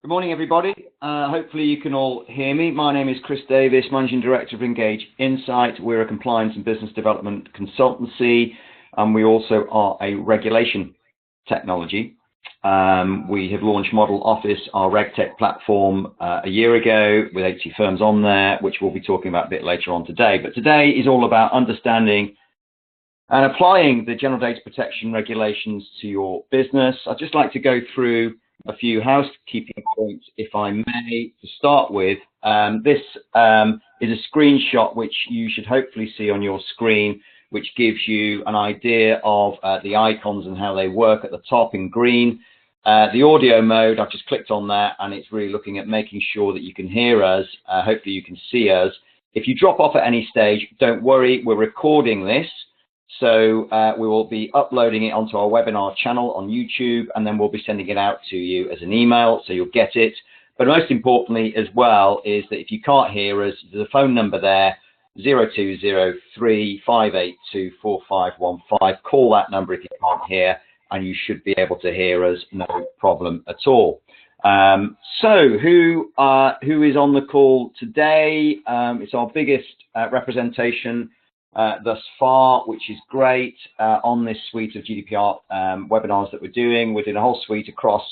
Good morning, everybody. Hopefully you can all hear me. My name is Chris Davis, Managing Director of Engage Insight. We're a compliance and business development consultancy, and we also are a regulation technology. We have launched Model Office, our RegTech platform, a year ago with 80 firms on there, which we'll be talking about a bit later on today. But today is all about understanding and applying the general data protection regulations to your business. I'd just like to go through a few housekeeping points, if I may, to start with. This is a screenshot which you should hopefully see on your screen, which gives you an idea of the icons and how they work at the top in green. The audio mode, I've just clicked on that, and it's really looking at making sure that you can hear us. Hopefully you can see us. If you drop off at any stage, don't worry, we're recording this. So we will be uploading it onto our webinar channel on YouTube, and then we'll be sending it out to you as an email, so you'll get it. But most importantly as well is that if you can't hear us, there's a phone number there, 0203 582 4515. Call that number if you can't hear, and you should be able to hear us, no problem at all. So who is on the call today? It's our biggest representation thus far, which is great, on this suite of GDPR webinars that we're doing. We're doing a whole suite across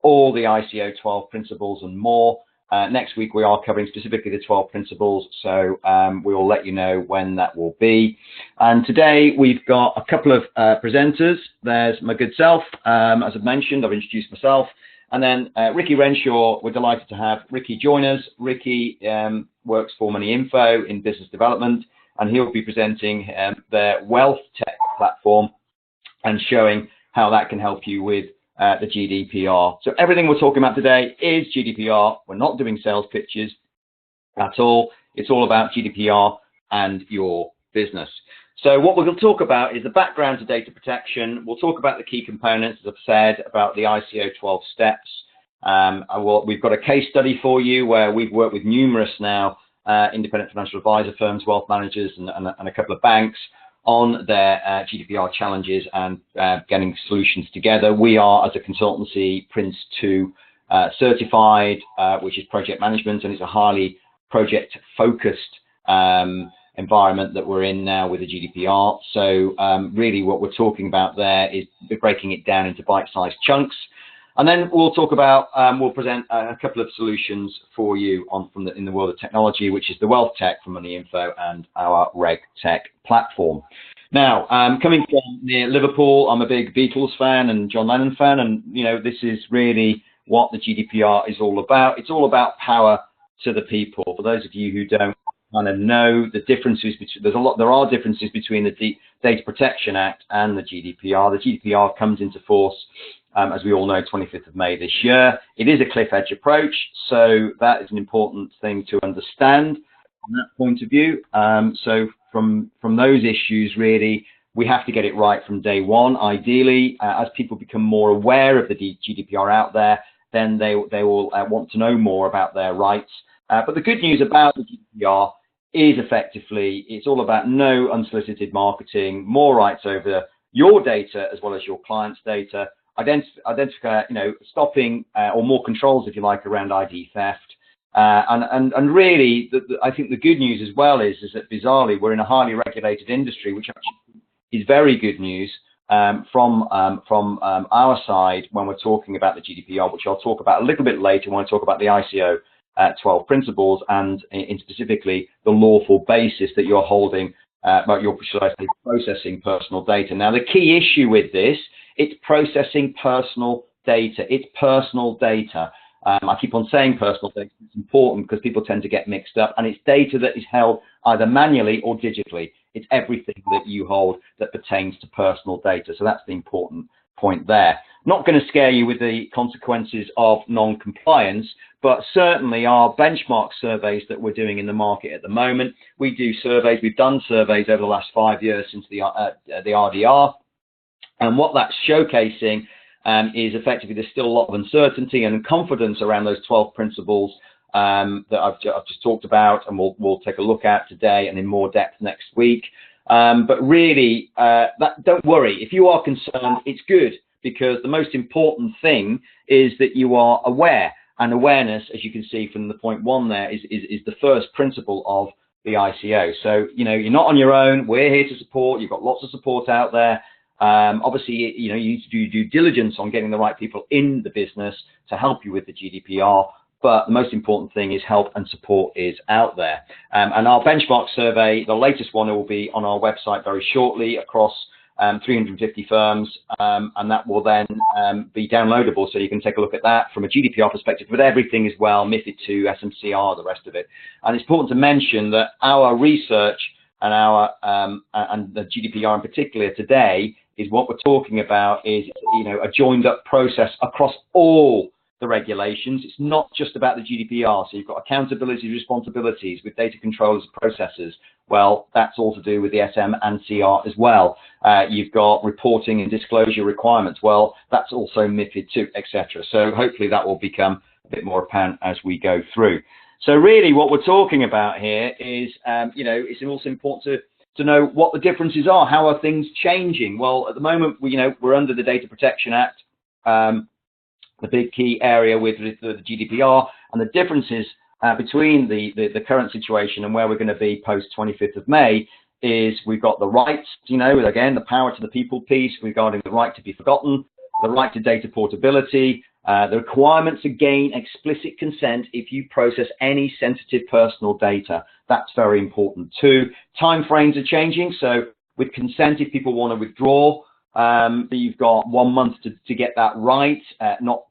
all the ICO 12 principles and more. Next week we are covering specifically the 12 principles, so we will let you know when that will be. And today we've got a couple of presenters. There's my good self, as I've mentioned, I've introduced myself, and then Ricky Renshaw. We're delighted to have Ricky join us. Ricky works for Moneyinfo in business development, and he'll be presenting their wealth tech platform and showing how that can help you with the GDPR. So everything we're talking about today is GDPR. We're not doing sales pitches at all. It's all about GDPR and your business. So what we're going to talk about is the background to data protection. We'll talk about the key components, as I've said, about the ICO 12 steps. We've got a case study for you where we've worked with numerous now independent financial advisor firms, wealth managers, and a couple of banks on their GDPR challenges and getting solutions together. We are, as a consultancy, Prince 2 certified, which is project management, and it's a highly project-focused environment that we're in now with the GDPR. So really what we're talking about there is breaking it down into bite-sized chunks. And then we'll talk about, we'll present a couple of solutions for you in the world of technology, which is the wealth tech from Moneyinfo and our RegTech platform. Now, coming from near Liverpool, I'm a big Beatles fan and John Lennon fan, and you know, this is really what the GDPR is all about. It's all about power to the people. For those of you who don't kind of know the differences between, there are differences between the Data Protection Act and the GDPR. The GDPR comes into force, as we all know, 25th of May this year. It is a cliff edge approach, so that is an important thing to understand from that point of view. So from those issues, really, we have to get it right from day one. Ideally, as people become more aware of the GDPR out there, then they will want to know more about their rights. But the good news about the GDPR is effectively, it's all about no unsolicited marketing, more rights over your data as well as your client's data, identify, stopping or more controls, if you like, around ID theft. And really, I think the good news as well is that bizarrely, we're in a highly regulated industry, which actually is very good news from our side when we're talking about the GDPR, which I'll talk about a little bit later when I talk about the ICO 12 principles and in specifically the lawful basis that you're holding about your, should I say, processing personal data. Now, the key issue with this, it's processing personal data. It's personal data. I keep on saying personal data. It's important because people tend to get mixed up, and it's data that is held either manually or digitally. It's everything that you hold that pertains to personal data. So that's the important point there. Not going to scare you with the consequences of non-compliance, but certainly our benchmark surveys that we're doing in the market at the moment, we do surveys, we've done surveys over the last 5 years since the RDR, and what that's showcasing is effectively there's still a lot of uncertainty and confidence around those 12 principles that I've just talked about, and we'll take a look at today and in more depth next week. But really, don't worry. If you are concerned, it's good, because the most important thing is that you are aware. And awareness, as you can see from the point 1 there, is the first principle of the ICO. So, you know, you're not on your own. We're here to support. You've got lots of support out there. Obviously, you know, you need to do due diligence on getting the right people in the business to help you with the GDPR. But the most important thing is help and support is out there. And our benchmark survey, the latest one, will be on our website very shortly across 350 firms, and that will then be downloadable, so you can take a look at that from a GDPR perspective, but everything as well, MiFID II, SMCR, the rest of it. And it's important to mention that our research and our and the GDPR in particular today is what we're talking about is, you know, a joined up process across all the regulations. It's not just about the GDPR. So you've got accountability, responsibilities with data controllers, processors. Well, that's all to do with the SM and CR as well. You've got reporting and disclosure requirements. Well, that's also MiFID II, etc. So hopefully that will become a bit more apparent as we go through. So really what we're talking about here is, you know, it's also important to know what the differences are. How are things changing? Well, at the moment, we're under the Data Protection Act, the big key area with the GDPR, and the differences between the current situation and where we're going to be post 25th of May is we've got the rights, you know, again, the power to the people piece regarding the right to be forgotten, the right to data portability, the requirement to gain explicit consent if you process any sensitive personal data. That's very important too. Time frames are changing, so with consent, if people want to withdraw, you've got 1 month to get that right, not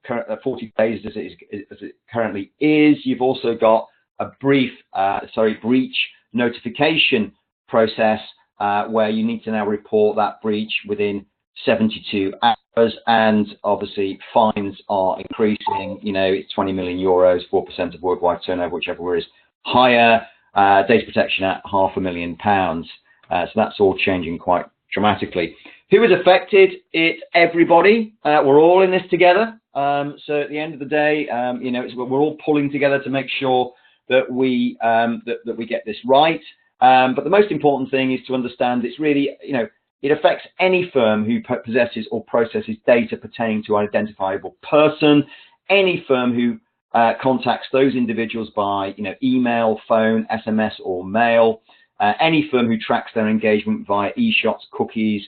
40 days as it currently is. You've also got a breach notification process where you need to now report that breach within 72 hours, and obviously fines are increasing. You know, it's 20 million euros, 4% of worldwide turnover, whichever is higher. Data Protection Act, £500,000. So that's all changing quite dramatically. Who is affected? It's everybody. We're all in this together. So at the end of the day, you know, we're all pulling together to make sure that we that we get this right. But the most important thing is to understand it's really, you know, it affects any firm who possesses or processes data pertaining to an identifiable person, any firm who contacts those individuals by, you know, email, phone, SMS, or mail, any firm who tracks their engagement via e-shots, cookies,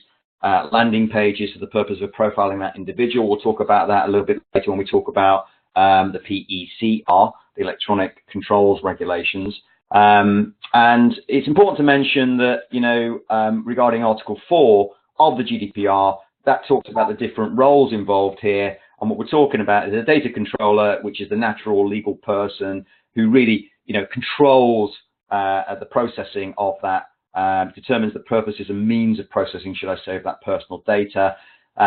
landing pages for the purpose of profiling that individual. We'll talk about that a little bit later when we talk about the PECR, the Electronic Controls Regulations. And it's important to mention that, you know, regarding Article 4 of the GDPR, that talks about the different roles involved here. And what we're talking about is a data controller, which is the natural legal person who really, you know, controls the processing of that, determines the purposes and means of processing, should I say, of that personal data.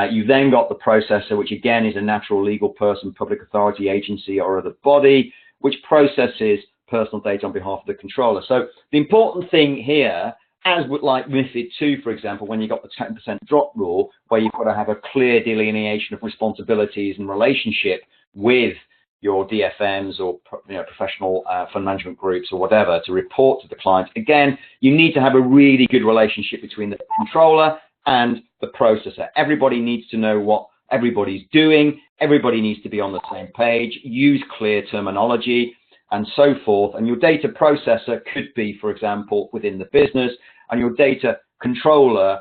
You've then got the processor, which again is a natural legal person, public authority, agency, or other body, which processes personal data on behalf of the controller. So the important thing here, as with like MiFID II, for example, when you've got the 10% drop rule, where you've got to have a clear delineation of responsibilities and relationship with your DFMs or, you know, professional fund management groups or whatever to report to the client. Again, you need to have a really good relationship between the controller and the processor. Everybody needs to know what everybody's doing. Everybody needs to be on the same page, use clear terminology, and so forth. And your data processor could be, for example, within the business, and your data controller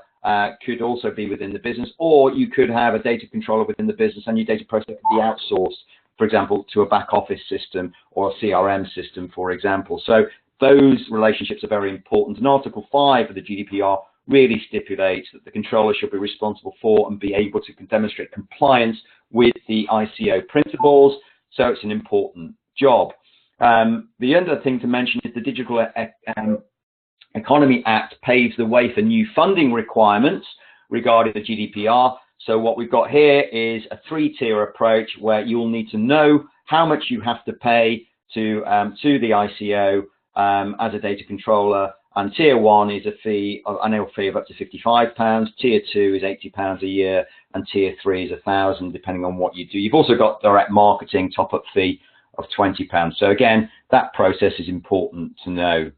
could also be within the business, or you could have a data controller within the business and your data processor could be outsourced, for example, to a back office system or a CRM system, for example. So those relationships are very important. And Article 5 of the GDPR really stipulates that the controller should be responsible for and be able to demonstrate compliance with the ICO principles. So it's an important job. The other thing to mention is the Digital Economy Act paves the way for new funding requirements regarding the GDPR. So what we've got here is a three-tier approach where you'll need to know how much you have to pay to the ICO as a data controller. And tier 1 is a fee, an annual fee of up to £55. Tier 2 is £80 a year, and tier 3 is £1,000, depending on what you do. You've also got direct marketing top-up fee of £20. So again, that process is important to know.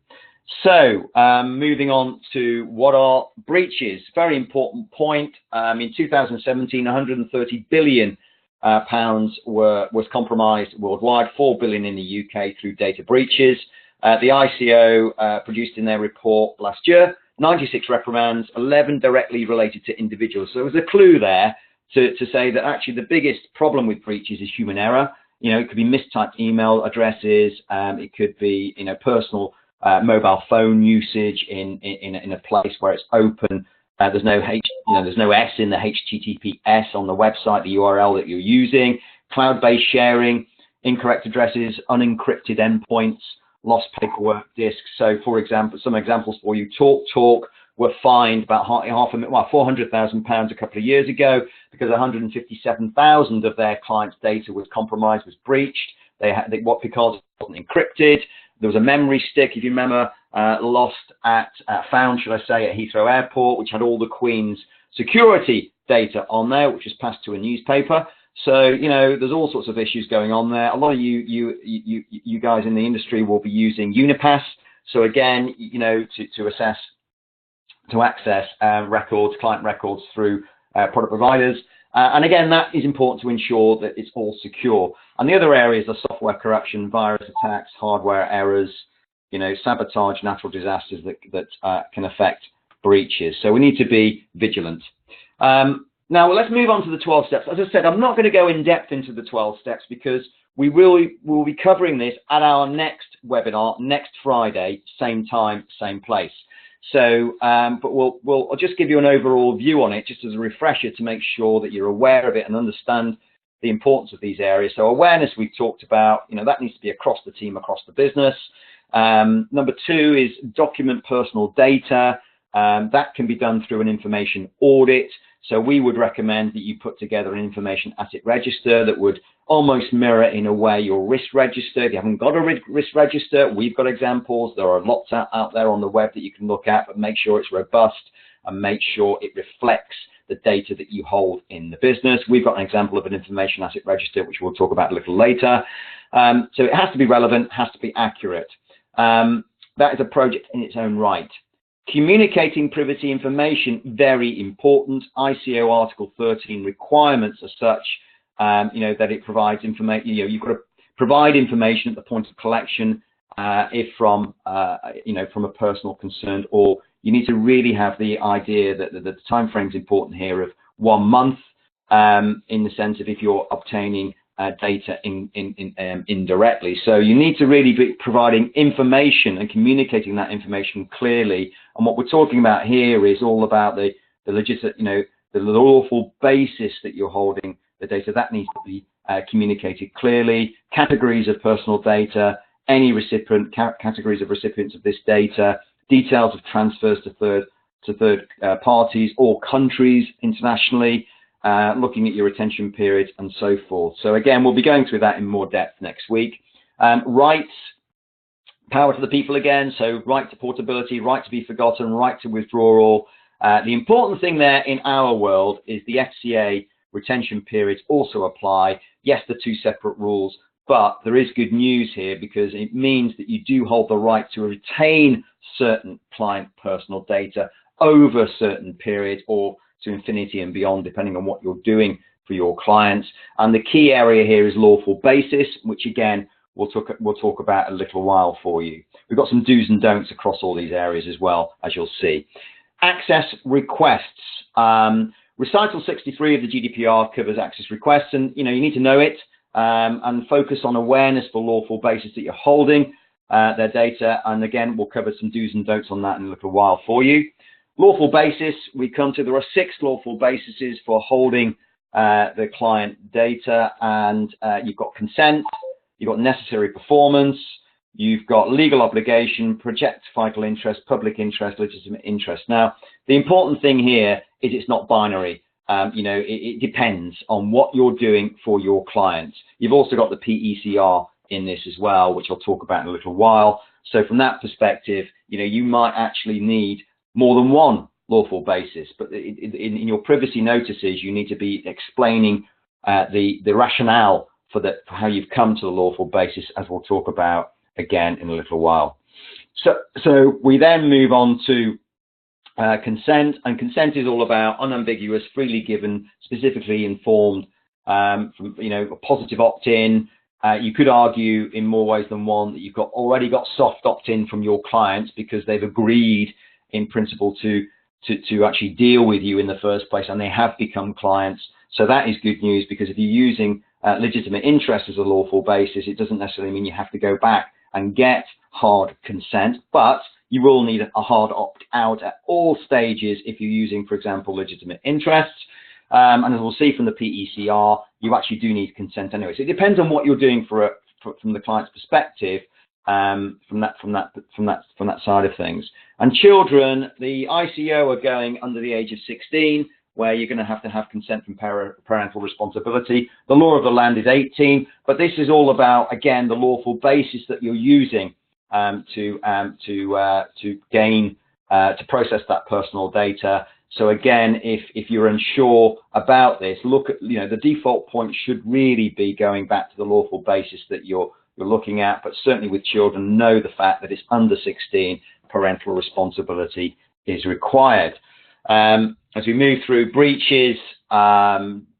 So moving on to what are breaches. Very important point. In 2017, 130 billion pounds was compromised worldwide, 4 billion in the UK through data breaches. The ICO produced in their report last year 96 reprimands, 11 directly related to individuals. So there was a clue there to say that actually the biggest problem with breaches is human error. You know, it could be mistyped email addresses, it could be, you know, personal mobile phone usage in a place where it's open. There's no there's no S in the HTTPS on the website, the URL that you're using. Cloud-based sharing, incorrect addresses, unencrypted endpoints, lost paperwork disks. So, for example, some examples for you: TalkTalk were fined about £400,000 a couple of years ago because 157,000 of their clients' data was compromised, was breached. Because it wasn't encrypted. There was a memory stick, if you remember, found, should I say, at Heathrow Airport, which had all the Queen's security data on there, which was passed to a newspaper. So, you know, there's all sorts of issues going on there. A lot of you guys in the industry will be using Unipass. So again, you know, to access client records through product providers. And again, that is important to ensure that it's all secure. And the other areas are software corruption, virus attacks, hardware errors, you know, sabotage, natural disasters that can affect breaches. So we need to be vigilant. Now, let's move on to the 12 steps. As I said, I'm not going to go in depth into the 12 steps because we'll be covering this at our next webinar, next Friday, same time, same place. So, but I'll just give you an overall view on it, just as a refresher to make sure that you're aware of it and understand the importance of these areas. So awareness we've talked about, you know, that needs to be across the team, across the business. Number 2 is document personal data. That can be done through an information audit. So we would recommend that you put together an information asset register that would almost mirror in a way your risk register. If you haven't got a risk register, we've got examples. There are lots out there on the web that you can look at, but make sure it's robust and make sure it reflects the data that you hold in the business. We've got an example of an information asset register, which we'll talk about a little later. So it has to be relevant, has to be accurate. That is a project in its own right. Communicating privacy information, very important. ICO Article 13 requirements are such, you know, that it provides information. You know, you've got to provide information at the point of collection, if from, you know, from a personal concern, or you need to really have the idea that the time frame is important here of 1 month, in the sense of if you're obtaining data indirectly. So you need to really be providing information and communicating that information clearly. And what we're talking about here is all about the legitimate, you know, the lawful basis that you're holding the data. That needs to be communicated clearly. Categories of personal data, any recipient, categories of recipients of this data, details of transfers to third parties or countries internationally. Looking at your retention periods and so forth. So again, we'll be going through that in more depth next week. Rights, power to the people again. So right to portability, right to be forgotten, right to withdrawal. The important thing there in our world is the FCA retention periods also apply. Yes, the 2 separate rules, but there is good news here because it means that you do hold the right to retain certain client personal data over certain periods or to infinity and beyond, depending on what you're doing for your clients. And the key area here is lawful basis, which again, we'll talk about a little while for you. We've got some do's and don'ts across all these areas as well, as you'll see. Access requests. Recital 63 of the GDPR covers access requests, and you need to know it and focus on awareness for lawful basis that you're holding their data. And again, we'll cover some do's and don'ts on that in a little while for you. Lawful basis, we come to, there are 6 lawful bases for holding the client data, and you've got consent, you've got necessary performance, you've got legal obligation, project vital interest, public interest, legitimate interest. Now, the important thing here is it's not binary. It depends on what you're doing for your clients. You've also got the PECR in this as well, which I'll talk about in a little while. So from that perspective, you might actually need more than one lawful basis, but in your privacy notices, you need to be explaining the rationale for how you've come to the lawful basis, as we'll talk about again in a little while. So we then move on to consent, and consent is all about unambiguous, freely given, specifically informed from, you know, a positive opt-in. You could argue in more ways than one that you've already got soft opt-in from your clients because they've agreed in principle to actually deal with you in the first place, and they have become clients. So that is good news, because if you're using legitimate interest as a lawful basis, it doesn't necessarily mean you have to go back and get hard consent, but you will need a hard opt-out at all stages if you're using, for example, legitimate interests. And as we'll see from the PECR, you actually do need consent anyway. So it depends on what you're doing from the client's perspective, from that side of things. And children, the ICO are going under the age of 16, where you're going to have consent from parental responsibility. The law of the land is 18, but this is all about, again, the lawful basis that you're using to process that personal data. So again, if you're unsure about this, look at, you know, the default point should really be going back to the lawful basis that you're looking at, but certainly with children, know the fact that it's under 16, parental responsibility is required. As we move through breaches,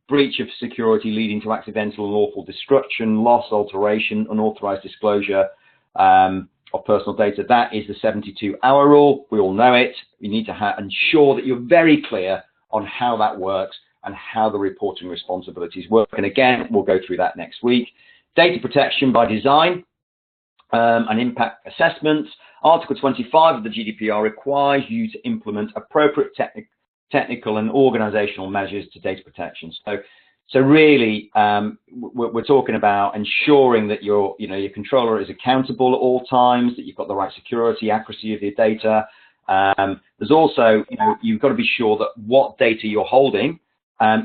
breach of security leading to accidental and lawful destruction, loss, alteration, unauthorized disclosure of personal data, that is the 72-hour rule. We all know it. You need to ensure that you're very clear on how that works and how the reporting responsibilities work. And again, we'll go through that next week. Data protection by design and impact assessments. Article 25 of the GDPR requires you to implement appropriate technical and organizational measures to data protection. So really, we're talking about ensuring that your controller is accountable at all times, that you've got the right security, accuracy of your data. There's also, you've got to be sure that what data you're holding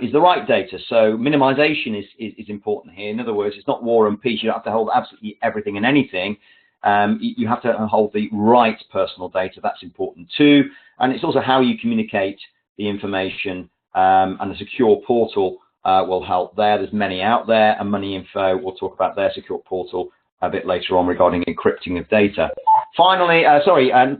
is the right data. So minimization is important here. In other words, it's not war and peace. You don't have to hold absolutely everything and anything. You have to hold the right personal data. That's important too. And it's also how you communicate the information, and the secure portal will help there. There's many out there, and Moneyinfo, we'll talk about their secure portal a bit later on regarding encrypting of data. Finally,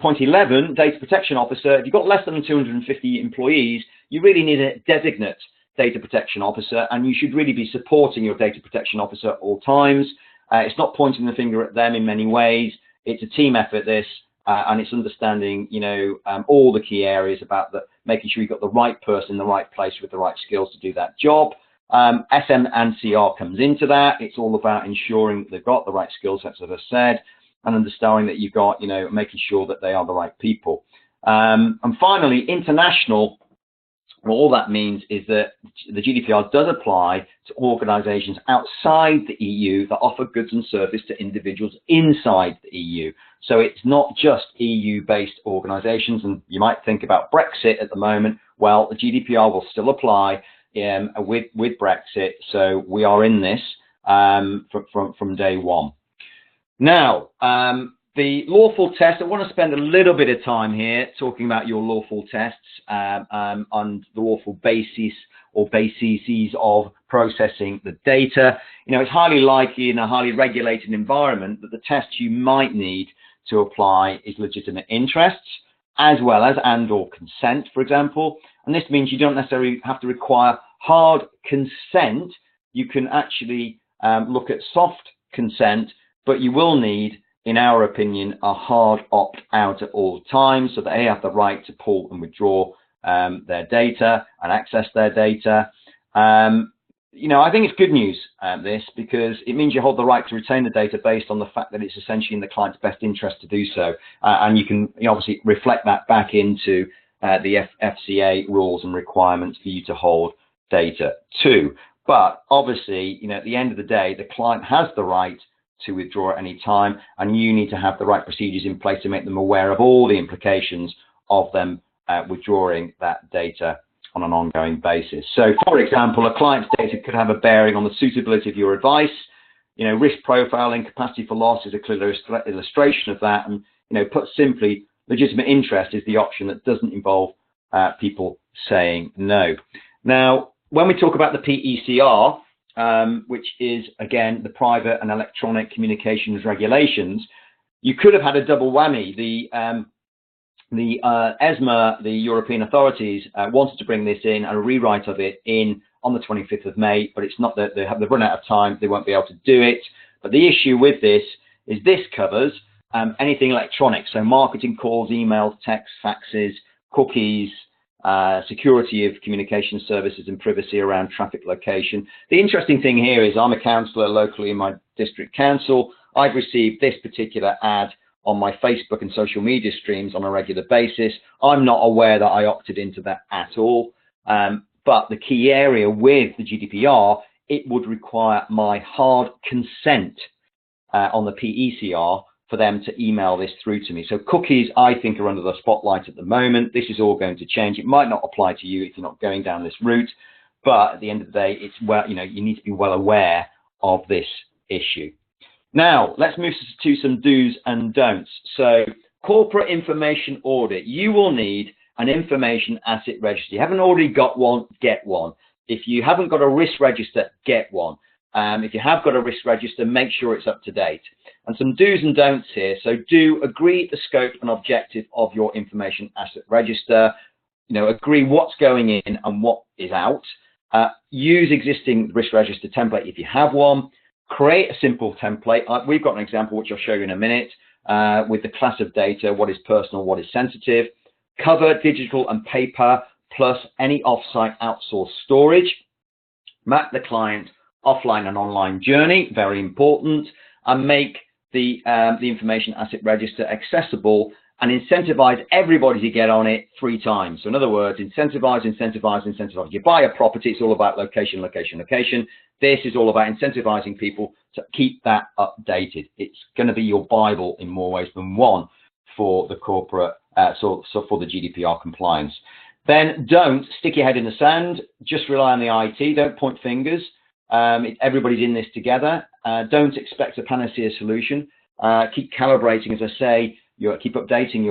point 11, data protection officer. If you've got less than 250 employees, you really need a designate data protection officer, and you should really be supporting your data protection officer at all times. It's not pointing the finger at them in many ways. It's a team effort, this, and it's understanding, all the key areas about making sure you've got the right person in the right place with the right skills to do that job. SM and CR comes into that. It's all about ensuring that they've got the right skill sets, as I said, and understanding that you've got, making sure that they are the right people. And finally, international. Well, all that means is that the GDPR does apply to organizations outside the EU that offer goods and services to individuals inside the EU. So it's not just EU-based organizations, and you might think about Brexit at the moment. Well, the GDPR will still apply with Brexit, so we are in this from day one. Now, the lawful test, I want to spend a little bit of time here talking about your lawful tests and the lawful basis or bases of processing the data. It's highly likely in a highly regulated environment that the tests you might need to apply is legitimate interests, as well as and/or consent, for example. And this means you don't necessarily have to require hard consent. You can actually look at soft consent, but you will need, in our opinion, a hard opt-out at all times, so that they have the right to pull and withdraw their data and access their data. I think it's good news, this, because it means you hold the right to retain the data based on the fact that it's essentially in the client's best interest to do so. And you can obviously reflect that back into the FCA rules and requirements for you to hold data too. But obviously, at the end of the day, the client has the right to withdraw at any time, and you need to have the right procedures in place to make them aware of all the implications of them withdrawing that data on an ongoing basis. So, for example, a client's data could have a bearing on the suitability of your advice. Risk profiling, capacity for loss is a clear illustration of that. And, put simply, legitimate interest is the option that doesn't involve people saying no. Now, when we talk about the PECR, which is, again, the Private and Electronic Communications Regulations, you could have had a double whammy. The ESMA, the European authorities, wanted to bring this in, a rewrite of it in on the 25th of May, but it's not that they've run out of time, they won't be able to do it. But the issue with this is this covers anything electronic, so marketing calls, emails, texts, faxes, cookies, security of communication services and privacy around traffic location. The interesting thing here is I'm a councillor locally in my district council. I've received this particular ad on my Facebook and social media streams on a regular basis. I'm not aware that I opted into that at all. But the key area with the GDPR, it would require my hard consent on the PECR for them to email this through to me. So cookies, I think, are under the spotlight at the moment. This is all going to change. It might not apply to you if you're not going down this route, but at the end of the day, it's you need to be well aware of this issue. Now, let's move to some do's and don'ts. So corporate information audit, you will need an information asset register. You haven't already got one, get one. If you haven't got a risk register, get one. If you have got a risk register, make sure it's up to date. And some do's and don'ts here. So do agree the scope and objective of your information asset register. Agree what's going in and what is out. Use existing risk register template if you have one. Create a simple template. We've got an example which I'll show you in a minute with the class of data, what is personal, what is sensitive. Cover digital and paper plus any off-site outsourced storage. Map the client offline and online journey, very important, and make the information asset register accessible and incentivize everybody to get on it 3 times. So in other words, incentivize, incentivize, incentivize. You buy a property, it's all about location, location, location. This is all about incentivizing people to keep that updated. It's going to be your Bible in more ways than one for the corporate, so for the GDPR compliance. Then don't stick your head in the sand, just rely on the IT, don't point fingers. Everybody's in this together. Don't expect a panacea solution. Keep calibrating, as I say, keep updating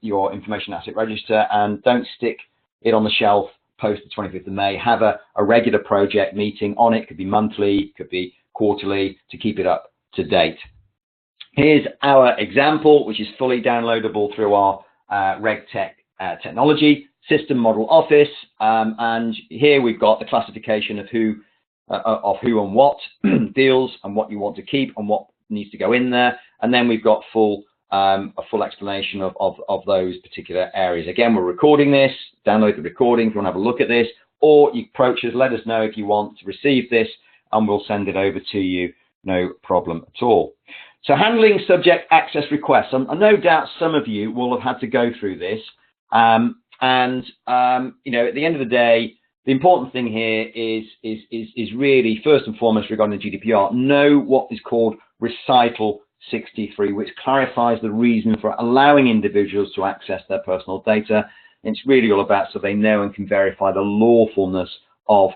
your information asset register, and don't stick it on the shelf post the 25th of May. Have a regular project meeting on it. Could be monthly, could be quarterly, to keep it up to date. Here's our example, which is fully downloadable through our RegTech technology system model office, and here we've got the classification of who and what deals and what you want to keep and what needs to go in there, and then we've got a full explanation of those particular areas. Again, we're recording this. Download the recording if you want to have a look at this, or you approach us, let us know if you want to receive this, and we'll send it over to you, no problem at all. So handling subject access requests. No doubt some of you will have had to go through this, at the end of the day, the important thing here is really, first and foremost, regarding the GDPR, know what is called recital 63, which clarifies the reason for allowing individuals to access their personal data. It's really all about so they know and can verify the lawfulness of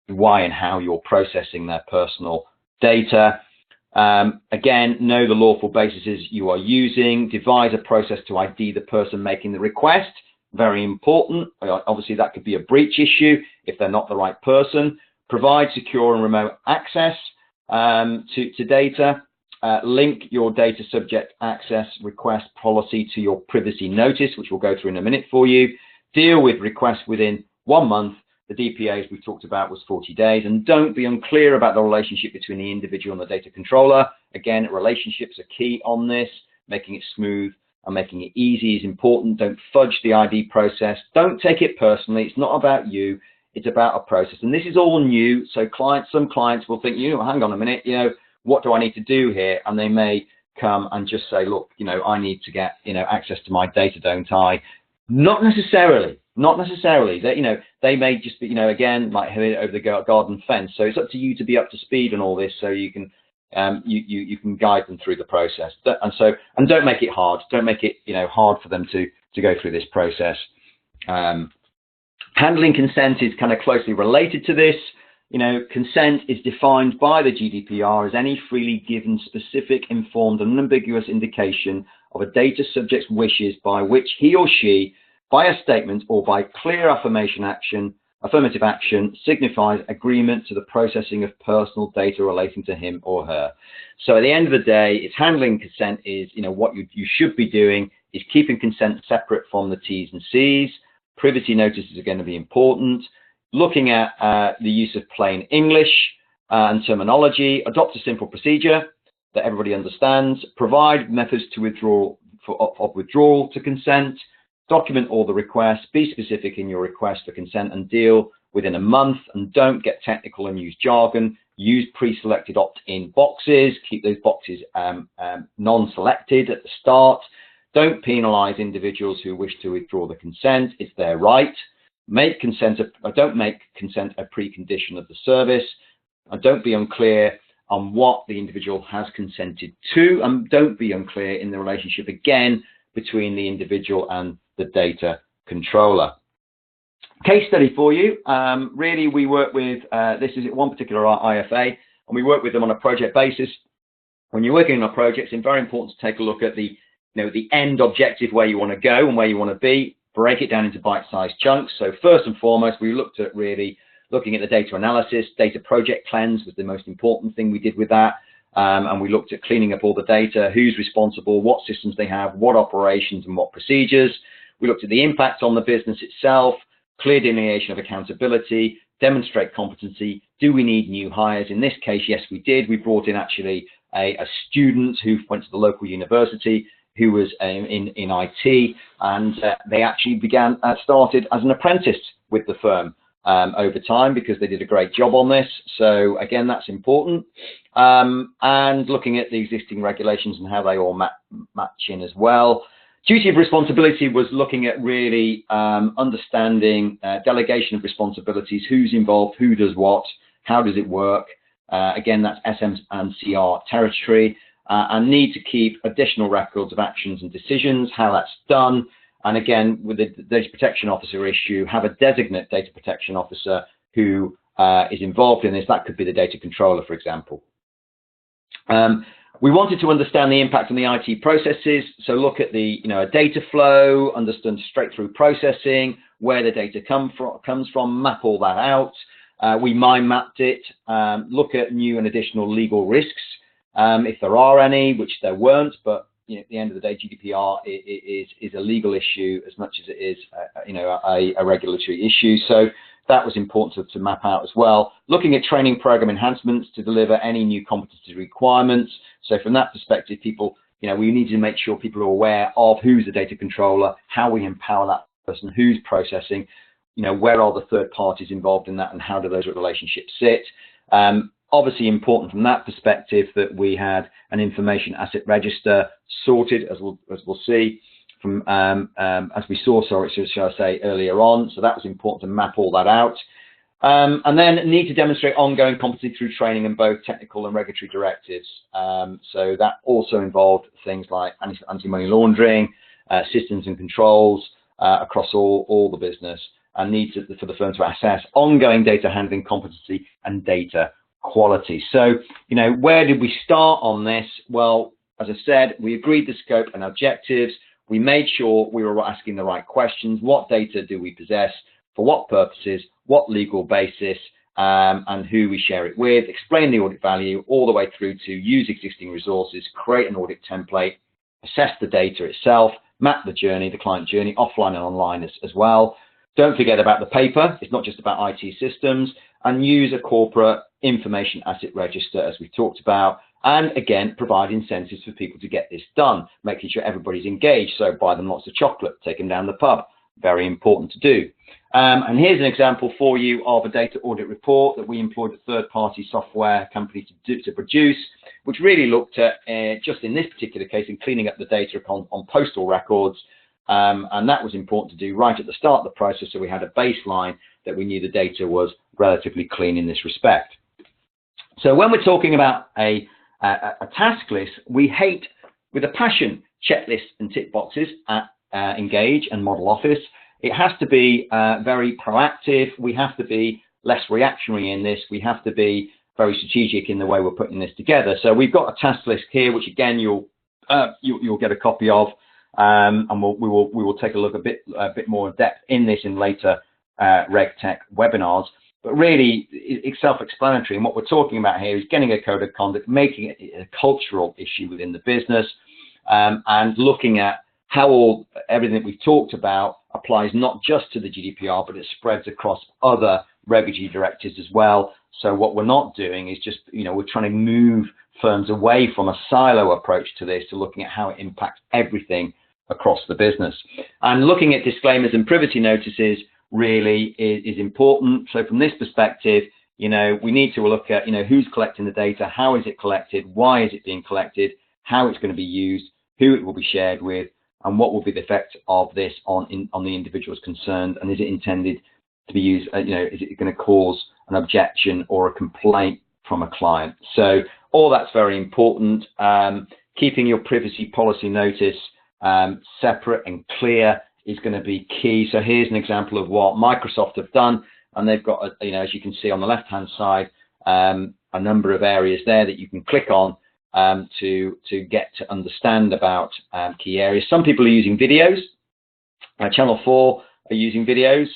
why and how you're processing their personal data. Again, know the lawful bases you are using. Devise a process to ID the person making the request. Very important. Obviously, that could be a breach issue if they're not the right person. Provide secure and remote access to data. Link your data subject access request policy to your privacy notice, which we'll go through in a minute for you. Deal with requests within 1 month. The DPAs we talked about was 40 days. And don't be unclear about the relationship between the individual and the data controller. Again, relationships are key on this. Making it smooth and making it easy is important. Don't fudge the ID process. Don't take it personally. It's not about you. It's about a process. And this is all new. So some clients will think, hang on a minute, what do I need to do here? And they may come and just say, look, I need to get, access to my data, don't I? Not necessarily. They may just be, again, might hit it over the garden fence. So it's up to you to be up to speed on all this, so you can you can guide them through the process. And don't make it hard. Don't make it hard for them to go through this process. Handling consent is kind of closely related to this. Consent is defined by the GDPR as any freely given, specific, informed, and unambiguous indication of a data subject's wishes by which he or she, by a statement or by clear affirmative action, signifies agreement to the processing of personal data relating to him or her. So at the end of the day, it's handling consent is, what you should be doing is keeping consent separate from the T's and C's. Privacy notices are going to be important. looking at the use of plain English and terminology, adopt a simple procedure that everybody understands, provide methods to withdrawal to consent, document all the requests, be specific in your request for consent and deal within a month, and don't get technical and use jargon. Use pre-selected opt-in boxes, keep those boxes non-selected at the start. Don't penalise individuals who wish to withdraw the consent, it's their right. Don't make consent a precondition of the service. And don't be unclear on what the individual has consented to, and don't be unclear in the relationship again between the individual and the data controller. Case study for you. Really, we work with, this is one particular IFA, and we work with them on a project basis. When you're working on a project, it's very important to take a look at the, the end objective, where you want to go and where you want to be, break it down into bite-sized chunks. So first and foremost, we looked at really looking at the data analysis. Data project cleanse was the most important thing we did with that. And we looked at cleaning up all the data, who's responsible, what systems they have, what operations and what procedures. We looked at the impact on the business itself, clear delineation of accountability, demonstrate competency. Do we need new hires? In this case, yes, we did. We brought in actually a student who went to the local university, who was in IT, and they actually started as an apprentice with the firm over time, because they did a great job on this. So again, that's important. And looking at the existing regulations and how they all match in as well. Duty of responsibility was looking at really understanding delegation of responsibilities, who's involved, who does what, how does it work. Again, that's SM and CR territory, and need to keep additional records of actions and decisions, how that's done. And again, with the data protection officer issue, have a designate data protection officer who is involved in this. That could be the data controller, for example. We wanted to understand the impact on the IT processes. So look at the, a data flow, understand straight through processing, where the data comes from, map all that out. We mind mapped it, look at new and additional legal risks, if there are any, which there weren't, but at the end of the day, GDPR is a legal issue as much as it is, a regulatory issue. So that was important to map out as well. Looking at training program enhancements to deliver any new competency requirements. So from that perspective, people, we need to make sure people are aware of who's the data controller, how we empower that person, who's processing, where are the third parties involved in that, and how do those relationships sit. Obviously important from that perspective that we had an information asset register sorted, as we'll see from as we saw, shall I say, earlier on. So that was important to map all that out. And then need to demonstrate ongoing competency through training in both technical and regulatory directives. So that also involved things like anti-money laundering, systems and controls across all the business, and need for the firm to assess ongoing data handling competency and data quality. So, where did we start on this? Well, as I said, we agreed the scope and objectives. We made sure we were asking the right questions. What data do we possess? For what purposes? What legal basis? And who we share it with? Explain the audit value all the way through to use existing resources, create an audit template, assess the data itself, map the journey, the client journey, offline and online as well. Don't forget about the paper. It's not just about IT systems. And use a corporate information asset register, as we talked about. And again, provide incentives for people to get this done, making sure everybody's engaged. So buy them lots of chocolate, take them down the pub. Very important to do. And here's an example for you of a data audit report that we employed a third-party software company to produce, which really looked at, just in this particular case, in cleaning up the data on postal records. And that was important to do right at the start of the process, so we had a baseline that we knew the data was relatively clean in this respect. So when we're talking about a task list, we hate with a passion checklists and tick boxes at Engage and Model Office. It has to be very proactive. We have to be less reactionary in this. We have to be very strategic in the way we're putting this together. So we've got a task list here, which again you'll get a copy of, and we will take a look a bit more in depth in this in later RegTech webinars. But really, it's self-explanatory. And what we're talking about here is getting a code of conduct, making it a cultural issue within the business, and looking at how everything that we've talked about applies not just to the GDPR, but it spreads across other regulatory directives as well. So what we're not doing is just, we're trying to move firms away from a silo approach to this, to looking at how it impacts everything across the business. And looking at disclaimers and privacy notices really is important. So from this perspective, we need to look at, who's collecting the data, how is it collected, why is it being collected, how it's going to be used, who it will be shared with, and what will be the effect of this on the individuals concerned, and is it intended to be used, is it going to cause an objection or a complaint from a client. So all that's very important. Keeping your privacy policy notice separate and clear is going to be key. So here's an example of what Microsoft have done, and they've got, as you can see on the left-hand side, a number of areas there that you can click on to get to understand about key areas. Some people are using videos. Channel 4 are using videos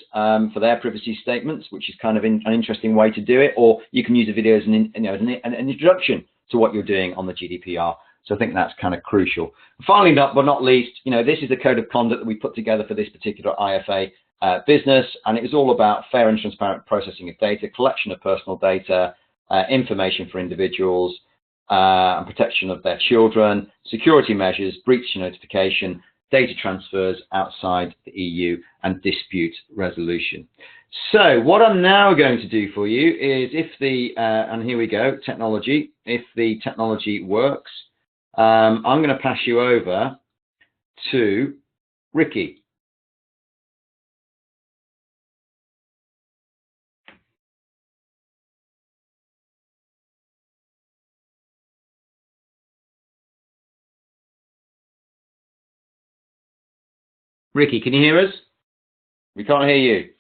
for their privacy statements, which is kind of an interesting way to do it. Or you can use the video as an introduction to what you're doing on the GDPR. So I think that's kind of crucial. Finally, but not least, this is the code of conduct that we put together for this particular IFA business, and it was all about fair and transparent processing of data, collection of personal data, information for individuals, and protection of their children, security measures, breach notification, data transfers outside the EU, and dispute resolution. So what I'm now going to do for you is, if the, and here we go, technology, if the technology works, I'm going to pass you over to Ricky. Ricky, can you hear us? We can't hear you.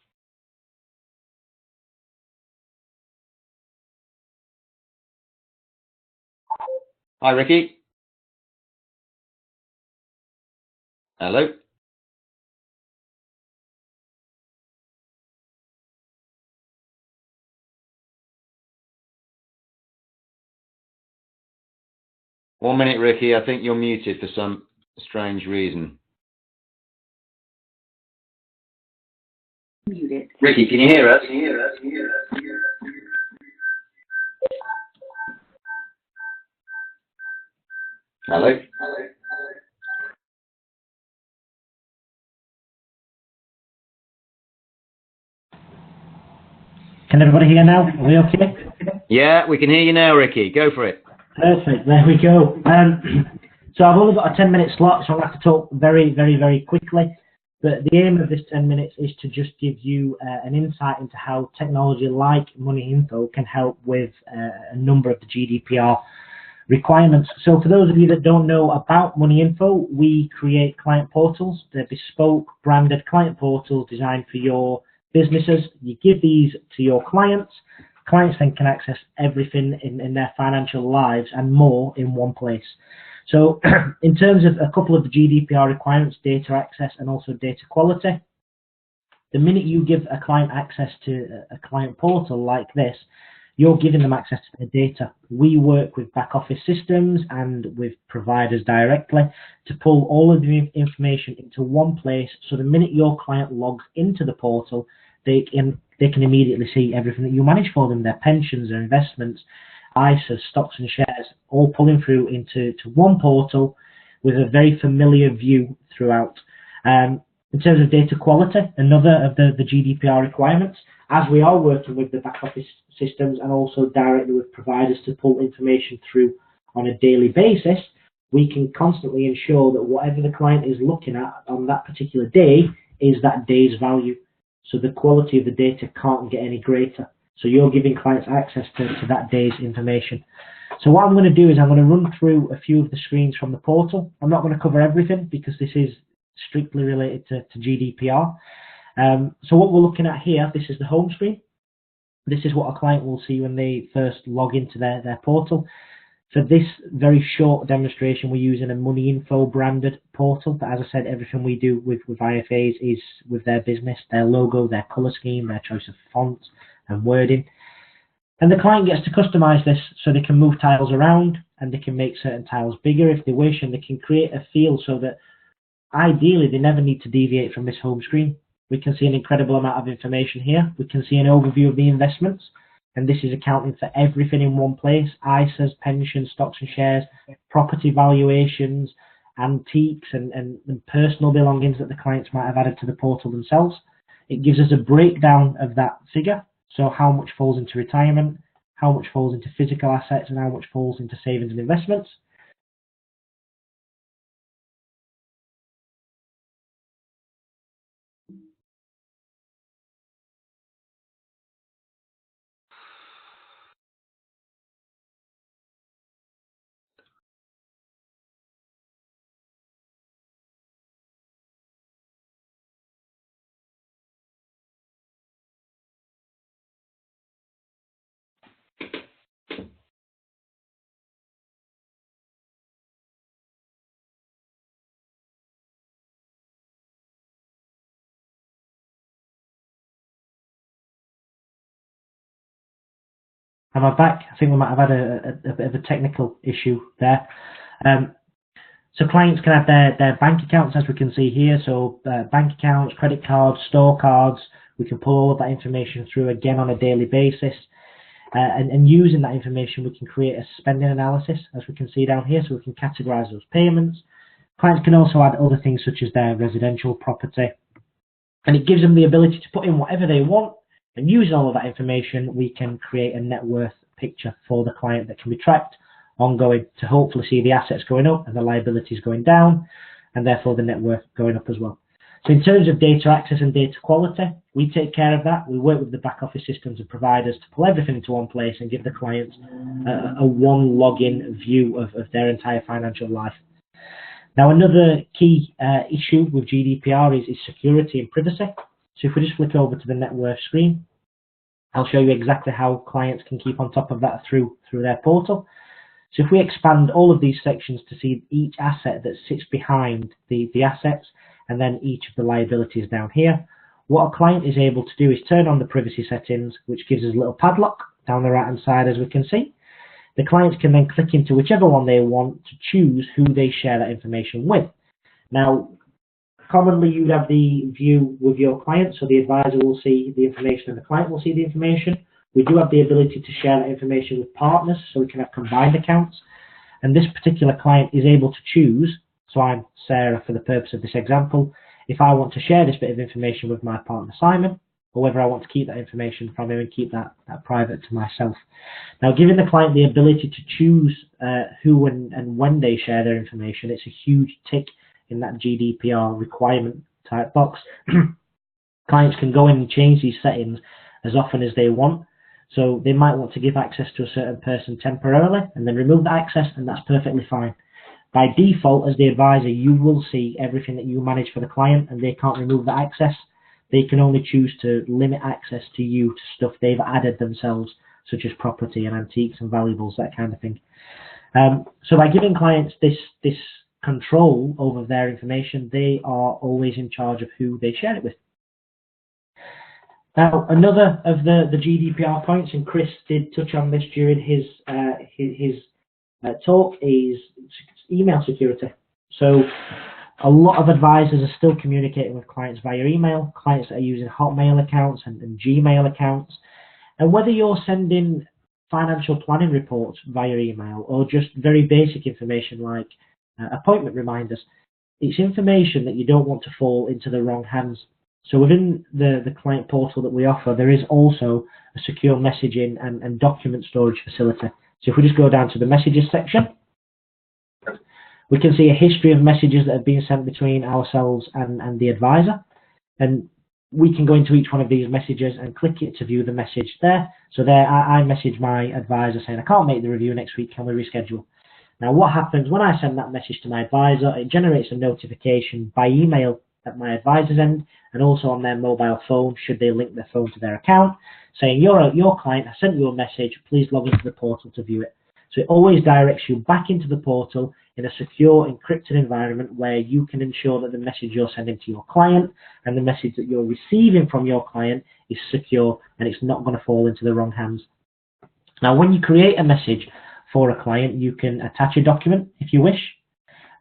Hi, Ricky. Hello. One minute, Ricky. I think you're muted for some strange reason. Muted. Ricky, can you hear us? Hello? Can everybody hear now? Are we okay? Yeah, we can hear you now, Ricky. Go for it. Perfect. There we go. So I've only got a 10-minute slot, so I'll have to talk very, very, very quickly. But the aim of this 10 minutes is to just give you an insight into how technology like Moneyinfo can help with a number of the GDPR requirements. So for those of you that don't know about Moneyinfo, we create client portals. They're bespoke, branded client portals designed for your businesses. You give these to your clients. Clients then can access everything in their financial lives and more in one place. So in terms of a couple of the GDPR requirements, data access and also data quality, the minute you give a client access to a client portal like this, you're giving them access to their data. We work with back office systems and with providers directly to pull all of the information into one place, so the minute your client logs into the portal, they can immediately see everything that you manage for them, their pensions, their investments, ISAs, stocks and shares, all pulling through into one portal with a very familiar view throughout. In terms of data quality, another of the GDPR requirements, as we are working with the back office systems and also directly with providers to pull information through on a daily basis, we can constantly ensure that whatever the client is looking at on that particular day is that day's value. So the quality of the data can't get any greater. So you're giving clients access to that day's information. So what I'm going to do is I'm going to run through a few of the screens from the portal. I'm not going to cover everything because this is strictly related to GDPR. So what we're looking at here, this is the home screen. This is what a client will see when they first log into their portal. For this very short demonstration, we're using a Moneyinfo branded portal. But as I said, everything we do with IFAs is with their business, their logo, their color scheme, their choice of fonts and wording. And the client gets to customize this, so they can move tiles around and they can make certain tiles bigger if they wish, and they can create a feel so that ideally they never need to deviate from this home screen. we can see an incredible amount of information here. We can see an overview of the investments, and this is accounting for everything in one place: ISAs, pensions, stocks and shares, property valuations, antiques, and personal belongings that the clients might have added to the portal themselves. It gives us a breakdown of that figure, so how much falls into retirement, how much falls into physical assets, and how much falls into savings and investments. Am I back? I think we might have had a bit of a technical issue there. So clients can have their bank accounts, as we can see here. So bank accounts, credit cards, store cards. We can pull all of that information through again on a daily basis. And using that information, we can create a spending analysis, as we can see down here. So we can categorize those payments. Clients can also add other things such as their residential property. And it gives them the ability to put in whatever they want. And using all of that information, we can create a net worth picture for the client that can be tracked ongoing to hopefully see the assets going up and the liabilities going down, and therefore the net worth going up as well. So in terms of data access and data quality, we take care of that. We work with the back office systems and providers to pull everything into one place and give the clients a one login view of their entire financial life. Now, another key issue with GDPR is security and privacy. So if we just flick over to the net worth screen, I'll show you exactly how clients can keep on top of that through their portal. So if we expand all of these sections to see each asset that sits behind the assets and then each of the liabilities down here, what a client is able to do is turn on the privacy settings, which gives us a little padlock down the right hand side, as we can see. The clients can then click into whichever one they want to choose who they share that information with. Now, commonly you'd have the view with your client, so the advisor will see the information and the client will see the information. We do have the ability to share that information with partners, so we can have combined accounts. And this particular client is able to choose, so I'm Sarah for the purpose of this example, if I want to share this bit of information with my partner Simon, or whether I want to keep that information from him and keep that private to myself. Now, giving the client the ability to choose who and when they share their information, it's a huge tick in that GDPR requirement type box. Clients can go in and change these settings as often as they want. So they might want to give access to a certain person temporarily and then remove that access, and that's perfectly fine. By default, as the advisor, you will see everything that you manage for the client, and they can't remove that access. They can only choose to limit access to you to stuff they've added themselves, such as property and antiques and valuables, that kind of thing. So by giving clients this control over their information, they are always in charge of who they share it with. Now, another of the GDPR points, and Chris did touch on this during his talk, is email security. So a lot of advisors are still communicating with clients via email, clients that are using Hotmail accounts and Gmail accounts. And whether you're sending financial planning reports via email or just very basic information like appointment reminders, it's information that you don't want to fall into the wrong hands. So within the client portal that we offer, there is also a secure messaging and document storage facility. So if we just go down to the messages section, we can see a history of messages that have been sent between ourselves and the advisor. And we can go into each one of these messages and click it to view the message there. So there I message my advisor saying, I can't make the review next week, can we reschedule? Now what happens when I send that message to my advisor, it generates a notification by email at my advisor's end and also on their mobile phone, should they link their phone to their account, saying your client has sent you a message, please log into the portal to view it. So it always directs you back into the portal in a secure, encrypted environment where you can ensure that the message you're sending to your client and the message that you're receiving from your client is secure and it's not going to fall into the wrong hands. Now, when you create a message for a client, you can attach a document if you wish,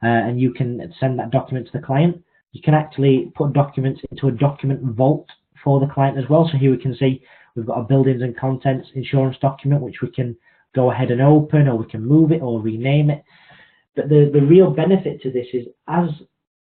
and you can send that document to the client. You can actually put documents into a document vault for the client as well. So here we can see we've got a buildings and contents insurance document, which we can go ahead and open, or we can move it or rename it. But the real benefit to this is, as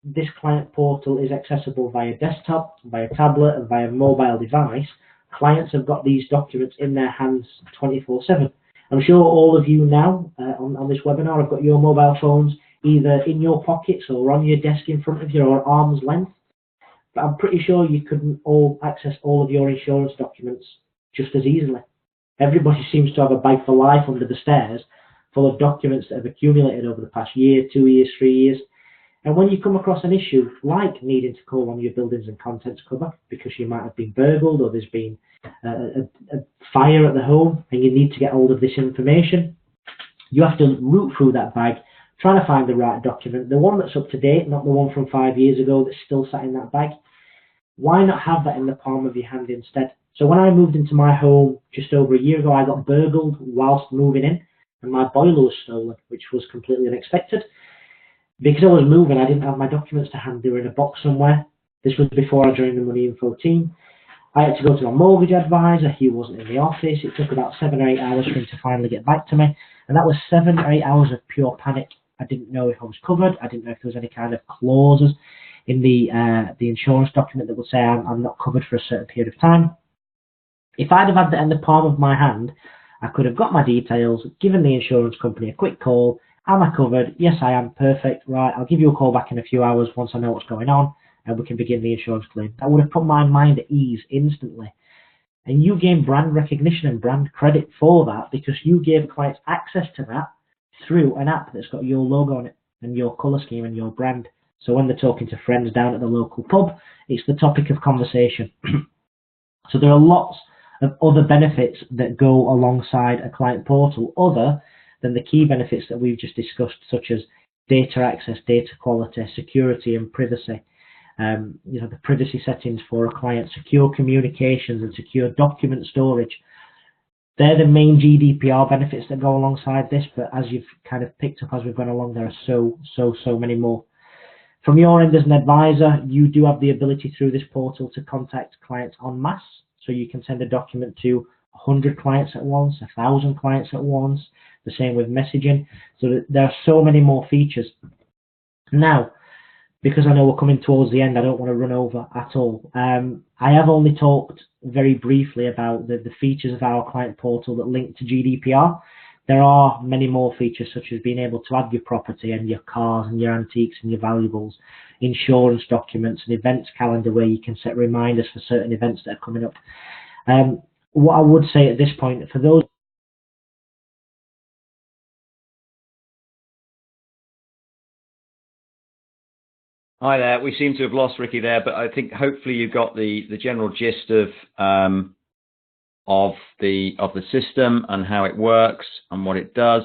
this client portal is accessible via desktop, via tablet, and via mobile device, clients have got these documents in their hands 24/7. I'm sure all of you now on this webinar have got your mobile phones either in your pockets or on your desk in front of you or at arm's length. But I'm pretty sure you couldn't all access all of your insurance documents just as easily. Everybody seems to have a bag for life under the stairs full of documents that have accumulated over the past year, 2 years, 3 years. And when you come across an issue like needing to call on your buildings and contents cover because you might have been burgled or there's been a fire at the home and you need to get hold of this information, you have to root through that bag, trying to find the right document, the one that's up to date, not the one from 5 years ago that's still sat in that bag. Why not have that in the palm of your hand instead? So when I moved into my home just over a year ago, I got burgled whilst moving in and my boiler was stolen, which was completely unexpected. Because I was moving, I didn't have my documents to hand. They were in a box somewhere. This was before I joined the Moneyinfo team. I had to go to my mortgage advisor. He wasn't in the office. It took about 7 or 8 hours for him to finally get back to me. And that was 7 or 8 hours of pure panic. I didn't know if I was covered. I didn't know if there was any kind of clauses in the insurance document that would say I'm not covered for a certain period of time. If I'd have had that in the palm of my hand, I could have got my details, given the insurance company a quick call. Am I covered? Yes, I am. Perfect. Right, I'll give you a call back in a few hours once I know what's going on, and we can begin the insurance claim. That would have put my mind at ease instantly. And you gain brand recognition and brand credit for that because you gave clients access to that through an app that's got your logo on it and your colour scheme and your brand. So when they're talking to friends down at the local pub, it's the topic of conversation. So there are lots of other benefits that go alongside a client portal other than the key benefits that we've just discussed, such as data access, data quality, security and privacy. The privacy settings for a client, secure communications and secure document storage. They're the main GDPR benefits that go alongside this, but as you've kind of picked up as we've gone along, there are so many more. From your end as an advisor, you do have the ability through this portal to contact clients en masse. So you can send a document to 100 clients at once, 1,000 clients at once, the same with messaging. So there are so many more features. Now, because I know we're coming towards the end, I don't want to run over at all. I have only talked very briefly about the features of our client portal that link to GDPR. There are many more features, such as being able to add your property and your cars and your antiques and your valuables, insurance documents, an events calendar where you can set reminders for certain events that are coming up. What I would say at this point, for those Hi there. We seem to have lost Ricky there, but I think hopefully you got the general gist of the system and how it works and what it does.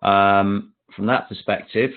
From that perspective,